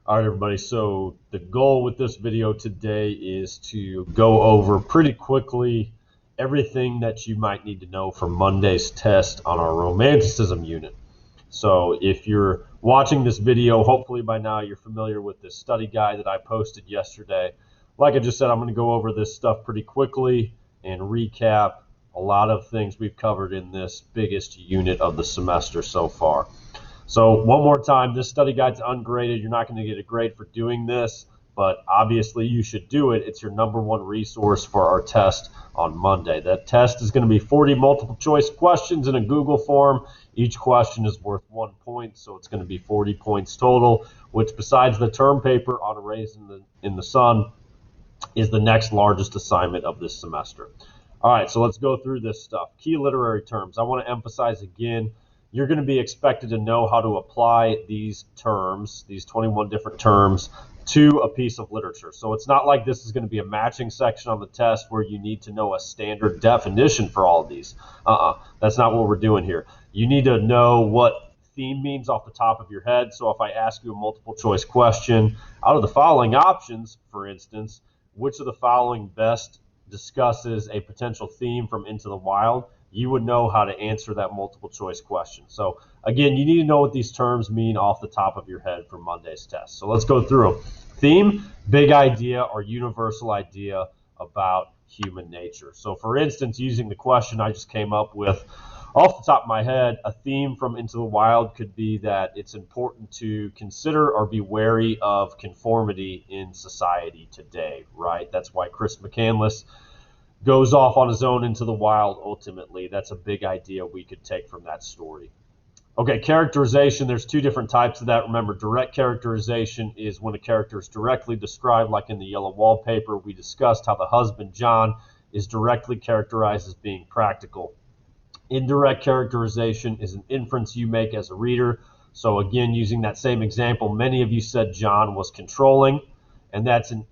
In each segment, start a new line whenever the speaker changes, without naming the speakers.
All right, everybody. So the goal with this video today is to go over pretty quickly everything that you might need to know for Monday's test on our Romanticism unit. So if you're watching this video, hopefully by now you're familiar with this study guide that I posted yesterday. Like I just said, I'm going to go over this stuff pretty quickly and recap a lot of things we've covered in this biggest unit of the semester so far. So one more time, this study guide's ungraded. You're not going to get a grade for doing this, but obviously you should do it. It's your #1 resource for our test on Monday. That test is going to be 40 multiple choice questions in a Google form. Each question is worth 1 point, so it's going to be 40 points total, which besides the term paper on a Raisin in the Sun is the next largest assignment of this semester. All right, so let's go through this stuff. Key literary terms. I want to emphasize again, you're going to be expected to know how to apply these terms, these 21 different terms, to a piece of literature. So it's not like this is going to be a matching section on the test where you need to know a standard definition for all of these. That's not what we're doing here. You need to know what theme means off the top of your head. So if I ask you a multiple choice question, out of the following options, for instance, which of the following best discusses a potential theme from Into the Wild, you would know how to answer that multiple choice question. So again, you need to know what these terms mean off the top of your head for Monday's test. So let's go through them. Theme, big idea or universal idea about human nature. So for instance, using the question I just came up with, off the top of my head, a theme from Into the Wild could be that it's important to consider or be wary of conformity in society today, right? That's why Chris McCandless goes off on his own into the wild ultimately. That's a big idea we could take from that story. Okay, characterization, there's two different types of that. Remember, direct characterization is when a character is directly described, like in the yellow wallpaper. We discussed how the husband, John, is directly characterized as being practical. Indirect characterization is an inference you make as a reader. So again, using that same example, many of you said John was controlling, and that's an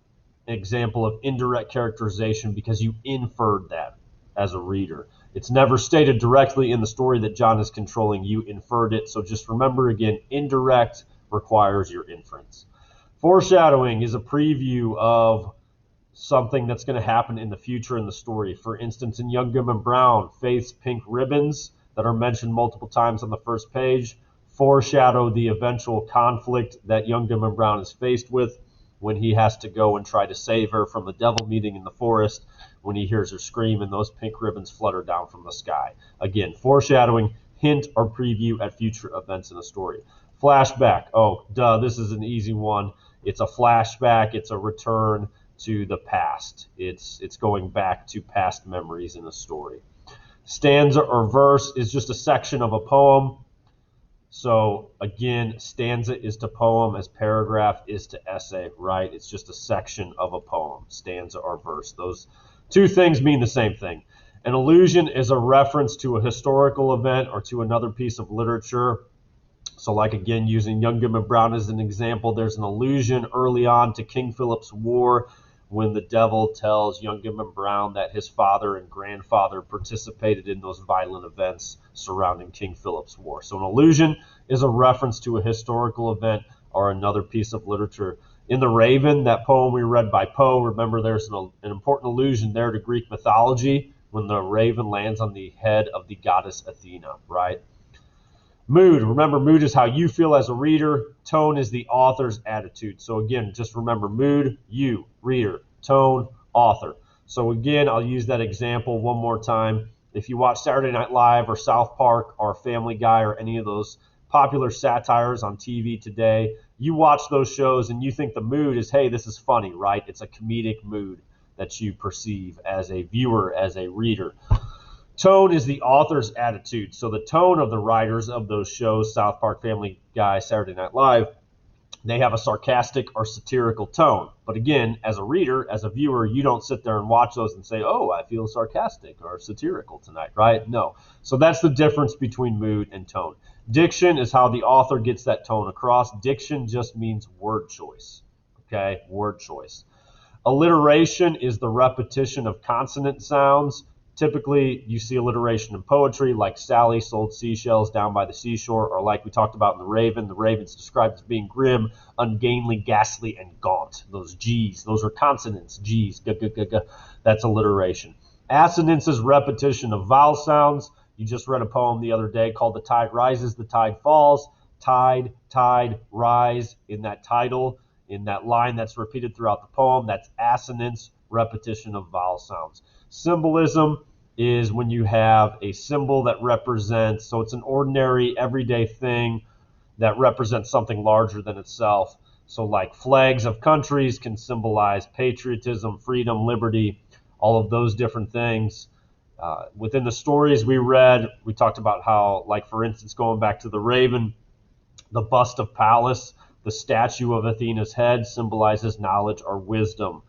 example of indirect characterization because you inferred that as a reader. It's never stated directly in the story that John is controlling. You inferred it. So just remember again, indirect requires your inference. Foreshadowing is a preview of something that's going to happen in the future in the story. For instance, in Young, Dim, and Brown, Faith's pink ribbons that are mentioned multiple times on the first page foreshadow the eventual conflict that Young, Dim, and Brown is faced with when he has to go and try to save her from the devil meeting in the forest. When he hears her scream and those pink ribbons flutter down from the sky. Again, foreshadowing, hint, or preview at future events in the story. Flashback. Oh, duh, this is an easy one. It's a flashback. It's a return to the past. It's going back to past memories in the story. Stanza or verse is just a section of a poem. So again, stanza is to poem as paragraph is to essay, right? It's just a section of a poem, stanza or verse. Those two things mean the same thing. An allusion is a reference to a historical event or to another piece of literature. So like again, using Young, Dim, and Brown as an example, there's an allusion early on to King Philip's War when the devil tells Young, Dim, and Brown that his father and grandfather participated in those violent events surrounding King Philip's War. So an allusion is a reference to a historical event or another piece of literature. In The Raven, that poem we read by Poe, remember there's an important allusion there to Greek mythology when the raven lands on the head of the goddess Athena, right? Mood, remember mood is how you feel as a reader. Tone is the author's attitude. So again, just remember mood, you, reader, tone, author. So again, I'll use that example one more time. If you watch Saturday Night Live or South Park or Family Guy or any of those popular satires on TV today, you watch those shows and you think the mood is, hey, this is funny, right? It's a comedic mood that you perceive as a viewer, as a reader. Tone is the author's attitude. So the tone of the writers of those shows, South Park, Family Guy, Saturday Night Live, they have a sarcastic or satirical tone. But again, as a reader, as a viewer, you don't sit there and watch those and say, oh, I feel sarcastic or satirical tonight, right? No. So that's the difference between mood and tone. Diction is how the author gets that tone across. Diction just means word choice, okay? Word choice. Alliteration is the repetition of consonant sounds. Typically, you see alliteration in poetry, like Sally sold seashells down by the seashore, or like we talked about in the Raven's described as being grim, ungainly, ghastly, and gaunt. Those G's, those are consonants, G's, g, g, g, g. That's alliteration. Assonance is repetition of vowel sounds. You just read a poem the other day called The Tide Rises, the Tide Falls. Tide, tide, rise in that title, in that line that's repeated throughout the poem. That's assonance, repetition of vowel sounds. Symbolism is when you have a symbol that represents, so it's an ordinary, everyday thing that represents something larger than itself. So like flags of countries can symbolize patriotism, freedom, liberty, all of those different things. Within the stories we read, we talked about how, like for instance, going back to the Raven, the bust of Pallas, the statue of Athena's head, symbolizes knowledge or wisdom.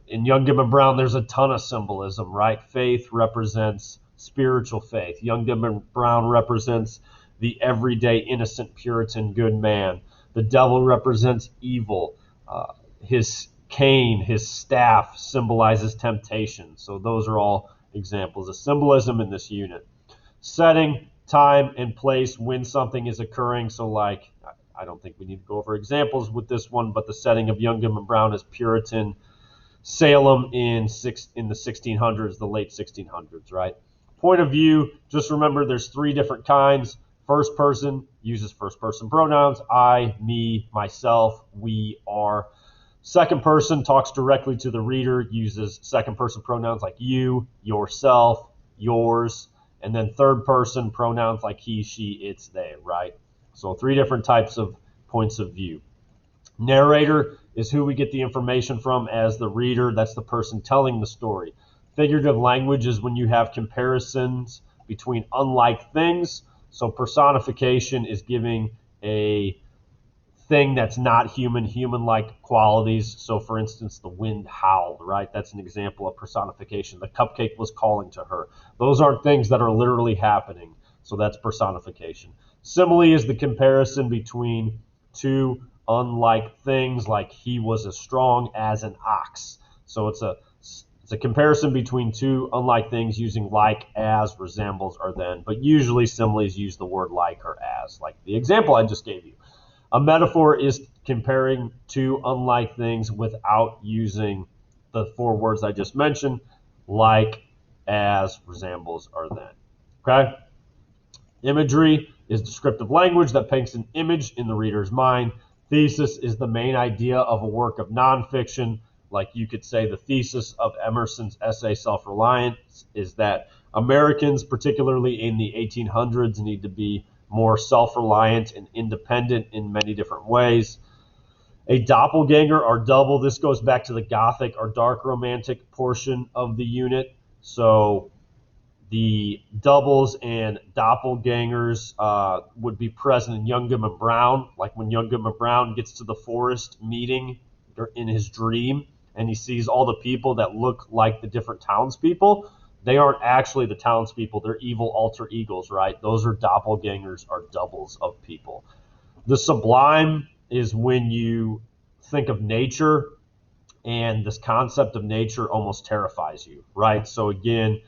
In Young Gibbon Brown, there's a ton of symbolism, right? Faith represents spiritual faith. Young Gibbon Brown represents the everyday innocent Puritan good man. The devil represents evil. His cane, his staff, symbolizes temptation. So those are all examples of symbolism in this unit. Setting, time, and place when something is occurring. So like, I don't think we need to go over examples with this one, but the setting of Young Gibbon Brown is Puritan Salem in the 1600s, the late 1600s, right? Point of view, just remember there's three different kinds. First person uses first person pronouns, I, me, myself, we, are. Second person talks directly to the reader, uses second person pronouns like you, yourself, yours. And then third person pronouns like he, she, it's, they, right? So three different types of points of view. Narrator is who we get the information from as the reader. That's the person telling the story. Figurative language is when you have comparisons between unlike things. So personification is giving a thing that's not human, human-like qualities. So for instance, the wind howled, right? That's an example of personification. The cupcake was calling to her. Those aren't things that are literally happening. So that's personification. Simile is the comparison between two unlike things, like he was as strong as an ox. So it's a comparison between two unlike things using like, as, resembles, or then. But usually similes use the word like or as, like the example I just gave you. A metaphor is comparing two unlike things without using the four words I just mentioned, like, as, resembles, or then. Okay? Imagery is descriptive language that paints an image in the reader's mind. Thesis is the main idea of a work of nonfiction. Like you could say the thesis of Emerson's essay Self-Reliance is that Americans, particularly in the 1800s, need to be more self-reliant and independent in many different ways. A doppelganger or double, this goes back to the Gothic or dark romantic portion of the unit. So the doubles and doppelgangers would be present in Young Gibbon Brown, like when Young Gibbon Brown gets to the forest meeting in his dream and he sees all the people that look like the different townspeople. They aren't actually the townspeople. They're evil alter egos, right? Those are doppelgangers or doubles of people. The sublime is when you think of nature and this concept of nature almost terrifies you, right? So again,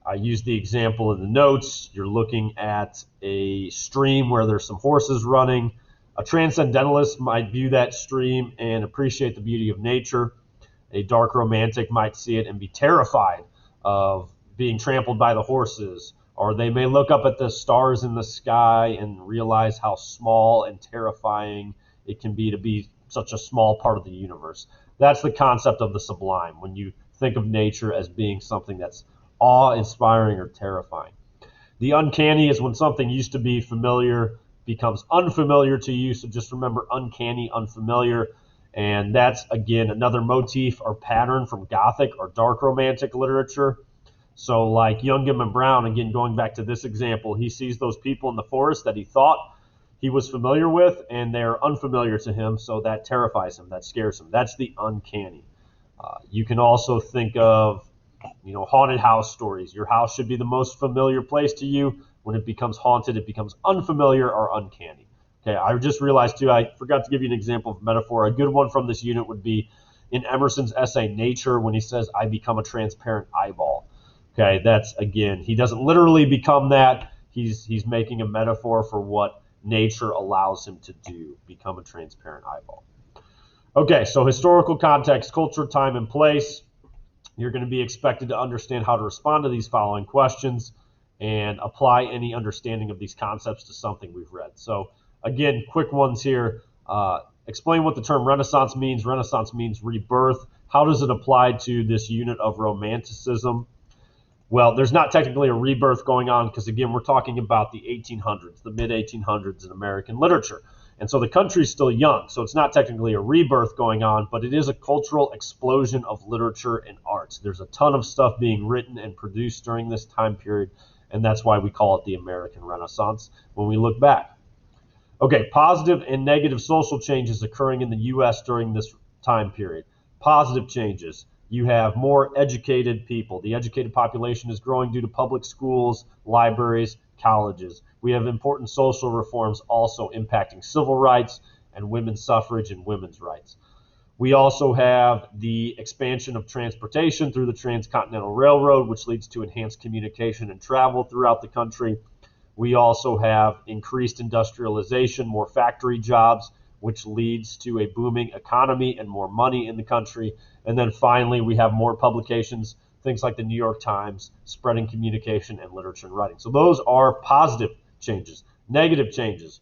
I use the example in the notes. You're looking at a stream where there's some horses running. A transcendentalist might view that stream and appreciate the beauty of nature. A dark romantic might see it and be terrified of being trampled by the horses. Or they may look up at the stars in the sky and realize how small and terrifying it can be to be such a small part of the universe. That's the concept of the sublime, when you think of nature as being something that's awe-inspiring or terrifying. The uncanny is when something used to be familiar becomes unfamiliar to you. So just remember uncanny, unfamiliar. And that's, again, another motif or pattern from Gothic or dark romantic literature. So like Young Gibbon Brown, again, going back to this example, he sees those people in the forest that he thought he was familiar with, and they're unfamiliar to him, so that terrifies him, that scares him. That's the uncanny. You can also think of haunted house stories. Your house should be the most familiar place to you. When it becomes haunted, it becomes unfamiliar or uncanny. Okay, I just realized too, I forgot to give you an example of metaphor. A good one from this unit would be in Emerson's essay Nature, when he says, I become a transparent eyeball. Okay, that's, again, he doesn't literally become that. He's making a metaphor for what nature allows him to do, become a transparent eyeball. Okay, so historical context, culture, time, and place. You're going to be expected to understand how to respond to these following questions and apply any understanding of these concepts to something we've read. So again, quick ones here. Explain what the term Renaissance means. Renaissance means rebirth. How does it apply to this unit of Romanticism? Well, there's not technically a rebirth going on because, again, we're talking about the 1800s, the mid-1800s in American literature. And so the country's still young, so it's not technically a rebirth going on, but it is a cultural explosion of literature and art. There's a ton of stuff being written and produced during this time period, and that's why we call it the American Renaissance when we look back. Okay, positive and negative social changes occurring in the U.S. during this time period. Positive changes. You have more educated people. The educated population is growing due to public schools, libraries, colleges. We have important social reforms also impacting civil rights and women's suffrage and women's rights. We also have the expansion of transportation through the Transcontinental Railroad, which leads to enhanced communication and travel throughout the country. We also have increased industrialization, more factory jobs, which leads to a booming economy and more money in the country. And then finally, we have more publications, things like the New York Times, spreading communication and literature and writing. So those are positive changes. Negative changes.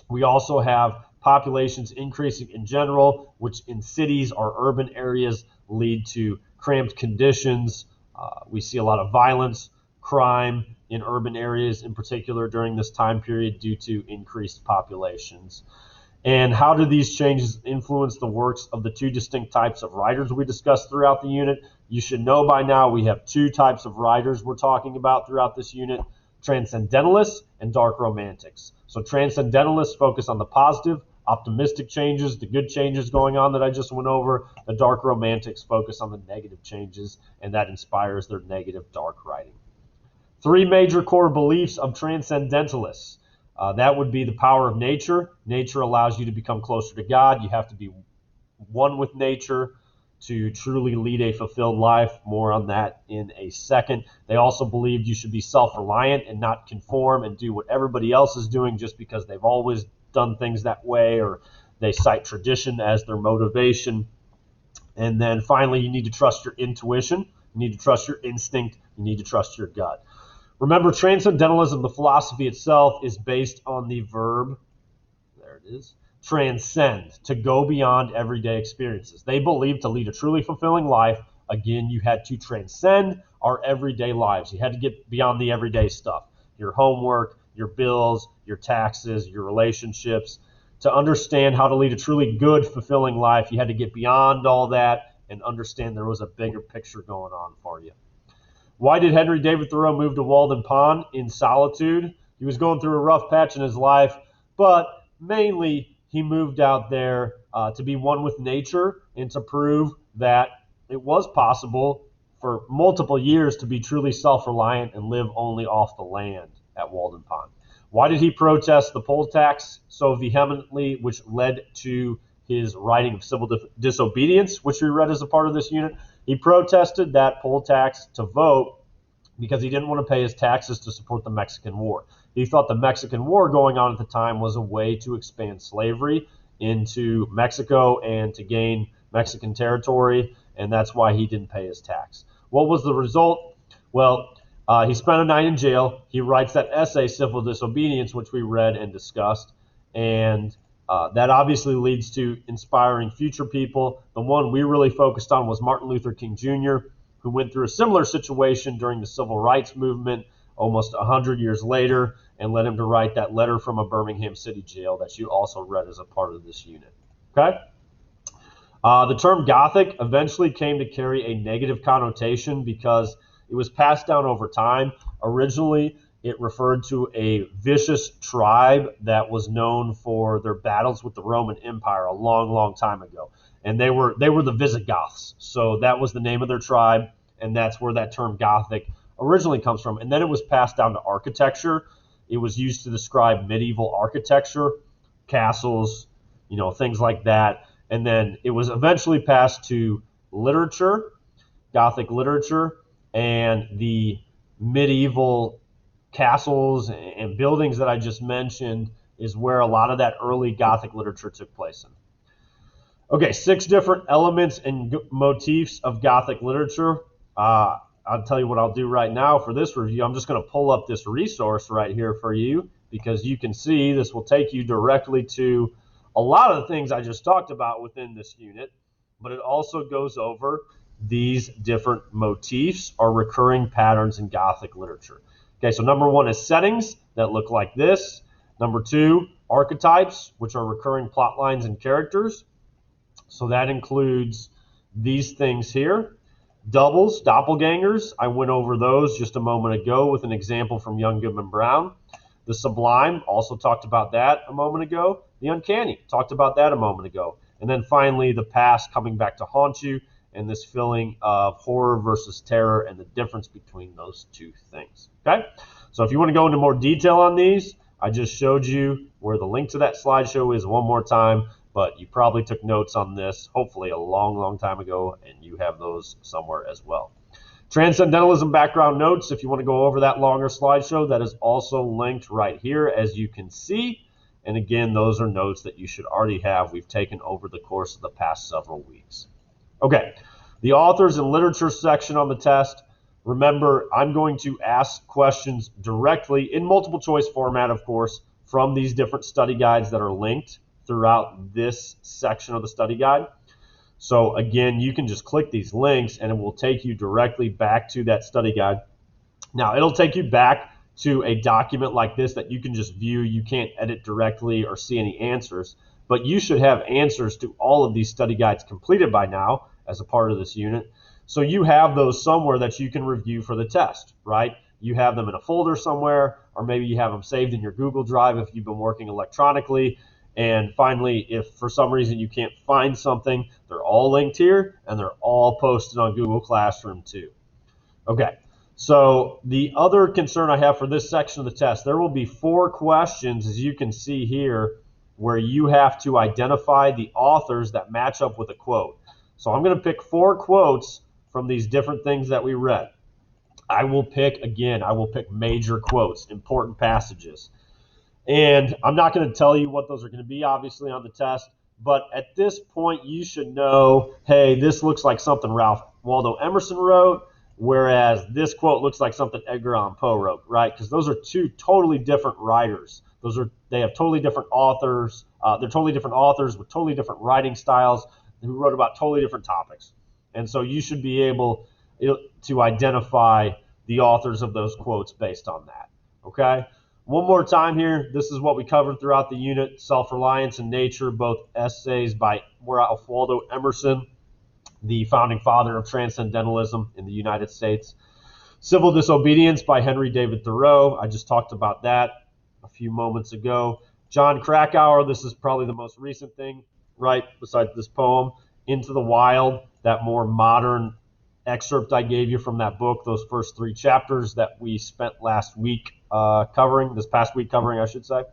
We also have populations increasing in general, which in cities or urban areas lead to cramped conditions. We see a lot of violence, crime in urban areas in particular during this time period due to increased populations. And how do these changes influence the works of the two distinct types of writers we discussed throughout the unit? You should know by now we have two types of writers we're talking about throughout this unit: transcendentalists and dark romantics. So transcendentalists focus on the positive, optimistic changes, the good changes going on that I just went over. The dark romantics focus on the negative changes, and that inspires their negative, dark writing. Three major core beliefs of transcendentalists. That would be the power of nature. Nature allows you to become closer to God. You have to be one with nature to truly lead a fulfilled life. More on that in a second. They also believed you should be self-reliant and not conform and do what everybody else is doing just because they've always done things that way, or they cite tradition as their motivation. And then finally, you need to trust your intuition. You need to trust your instinct. You need to trust your gut. Remember, transcendentalism, the philosophy itself, is based on the verb, there it is, transcend, to go beyond everyday experiences. They believe to lead a truly fulfilling life, again, you had to transcend our everyday lives. You had to get beyond the everyday stuff, your homework, your bills, your taxes, your relationships. To understand how to lead a truly good, fulfilling life, you had to get beyond all that and understand there was a bigger picture going on for you. Why did Henry David Thoreau move to Walden Pond in solitude? He was going through a rough patch in his life, but mainly he moved out there to be one with nature and to prove that it was possible for multiple years to be truly self-reliant and live only off the land at Walden Pond. Why did he protest the poll tax so vehemently, which led to his writing of civil disobedience, which we read as a part of this unit? He protested that poll tax to vote because he didn't want to pay his taxes to support the Mexican War. He thought the Mexican War going on at the time was a way to expand slavery into Mexico and to gain Mexican territory, and that's why he didn't pay his tax. What was the result? Well, he spent a night in jail. He writes that essay, Civil Disobedience, which we read and discussed, and that obviously leads to inspiring future people. The one we really focused on was Martin Luther King Jr., who went through a similar situation during the Civil Rights Movement almost 100 years later, and led him to write that letter from a Birmingham City jail that you also read as a part of this unit. Okay? The term Gothic eventually came to carry a negative connotation because it was passed down over time. Originally, it referred to a vicious tribe that was known for their battles with the Roman Empire a long, long time ago. And they were the Visigoths. So that was the name of their tribe, and that's where that term Gothic originally comes from. And then it was passed down to architecture. It was used to describe medieval architecture, castles, things like that. And then it was eventually passed to literature, Gothic literature, and the medieval castles and buildings that I just mentioned is where a lot of that early Gothic literature took place in. Okay, 6 different elements and motifs of Gothic literature. I'll tell you what I'll do right now for this review. I'm just going to pull up this resource right here for you because you can see this will take you directly to a lot of the things I just talked about within this unit, but it also goes over these different motifs or recurring patterns in Gothic literature. Okay, so number 1 is settings that look like this. Number 2, archetypes, which are recurring plot lines and characters. So that includes these things here. Doubles, doppelgangers, I went over those just a moment ago with an example from Young Goodman Brown. The sublime, also talked about that a moment ago. The uncanny, talked about that a moment ago. And then finally, the past coming back to haunt you and this feeling of horror versus terror and the difference between those two things. Okay? So if you want to go into more detail on these, I just showed you where the link to that slideshow is one more time. But you probably took notes on this, hopefully a long, long time ago, and you have those somewhere as well. Transcendentalism background notes, if you want to go over that longer slideshow, that is also linked right here, as you can see. And again, those are notes that you should already have. We've taken over the course of the past several weeks. Okay, the authors and literature section on the test. Remember, I'm going to ask questions directly in multiple choice format, of course, from these different study guides that are linked throughout this section of the study guide. So again, you can just click these links and it will take you directly back to that study guide. Now, it'll take you back to a document like this that you can just view. You can't edit directly or see any answers, but you should have answers to all of these study guides completed by now as a part of this unit. So you have those somewhere that you can review for the test, right? You have them in a folder somewhere, or maybe you have them saved in your Google Drive if you've been working electronically. And finally, if for some reason you can't find something, they're all linked here and they're all posted on Google Classroom too. Okay, so the other concern I have for this section of the test, there will be 4 questions, as you can see here, where you have to identify the authors that match up with a quote. So I'm going to pick 4 quotes from these different things that we read. I will pick major quotes, important passages. And I'm not going to tell you what those are going to be, obviously, on the test. But at this point, you should know, hey, this looks like something Ralph Waldo Emerson wrote, whereas this quote looks like something Edgar Allan Poe wrote, right? Because those are 2 totally different writers. They have totally different authors. They're totally different authors with totally different writing styles who wrote about totally different topics. And so you should be able to identify the authors of those quotes based on that, okay? One more time here, this is what we covered throughout the unit: Self-Reliance and Nature, both essays by Ralph Waldo Emerson, the founding father of Transcendentalism in the United States. Civil Disobedience by Henry David Thoreau, I just talked about that a few moments ago. John Krakauer, this is probably the most recent thing, right, besides this poem. Into the Wild, that more modern excerpt I gave you from that book, those first 3 chapters that we spent this past week covering, I should say.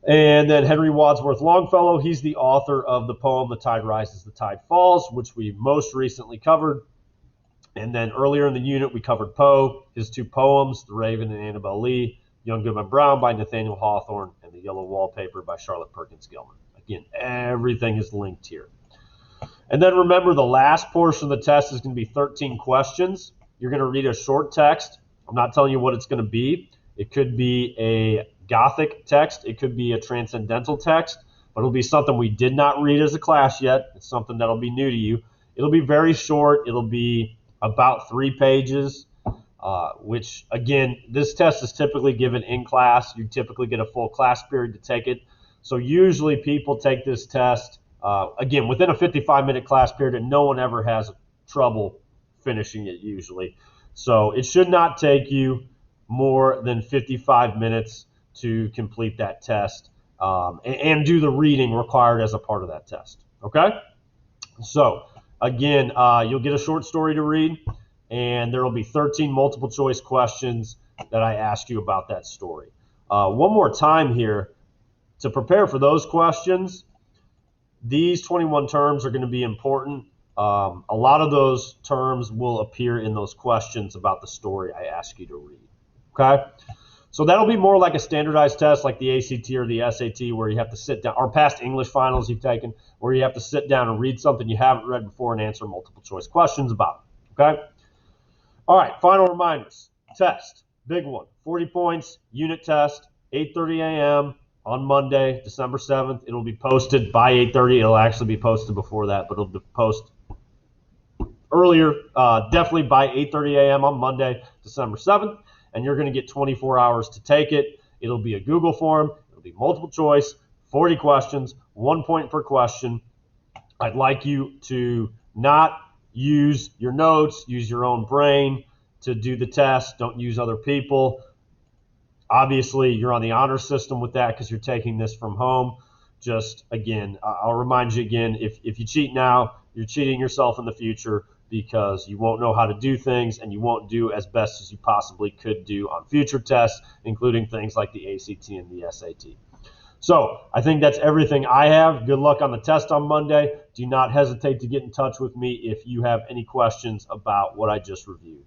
And then Henry Wadsworth Longfellow, he's the author of the poem The Tide Rises, the Tide Falls, which we most recently covered. And then earlier in the unit, we covered Poe, his 2 poems, The Raven and Annabel Lee, Young Goodman Brown by Nathaniel Hawthorne, and The Yellow Wallpaper by Charlotte Perkins Gilman. Again, everything is linked here. And then remember, the last portion of the test is going to be 13 questions. You're going to read a short text. I'm not telling you what it's going to be. It could be a Gothic text. It could be a transcendental text. But it'll be something we did not read as a class yet. It's something that'll be new to you. It'll be very short. It'll be about 3 pages, which, again, this test is typically given in class. You typically get a full class period to take it. So usually people take this test again, within a 55-minute class period, and no one ever has trouble finishing it usually. So it should not take you more than 55 minutes to complete that test and do the reading required as a part of that test, okay? So, again, you'll get a short story to read, and there will be 13 multiple choice questions that I ask you about that story. One more time here, to prepare for those questions, these 21 terms are going to be important. A lot of those terms will appear in those questions about the story I ask you to read. Okay? So that'll be more like a standardized test like the ACT or the SAT, where you have to sit down, or past English finals you've taken, where you have to sit down and read something you haven't read before and answer multiple choice questions about it. Okay? All right, final reminders. Test, big one, 40 points, unit test, 8:30 a.m. on Monday, December 7th. It'll be posted by 8:30. It'll actually be posted before that, but it'll be posted earlier, definitely by 8:30 a.m. on Monday, December 7th, and you're going to get 24 hours to take it. It'll be a Google form. It'll be multiple choice, 40 questions, 1 point per question. I'd like you to not use your notes, use your own brain to do the test. Don't use other people. Obviously, you're on the honor system with that because you're taking this from home. Just, again, I'll remind you again, if you cheat now, you're cheating yourself in the future, because you won't know how to do things and you won't do as best as you possibly could do on future tests, including things like the ACT and the SAT. So I think that's everything I have. Good luck on the test on Monday. Do not hesitate to get in touch with me if you have any questions about what I just reviewed.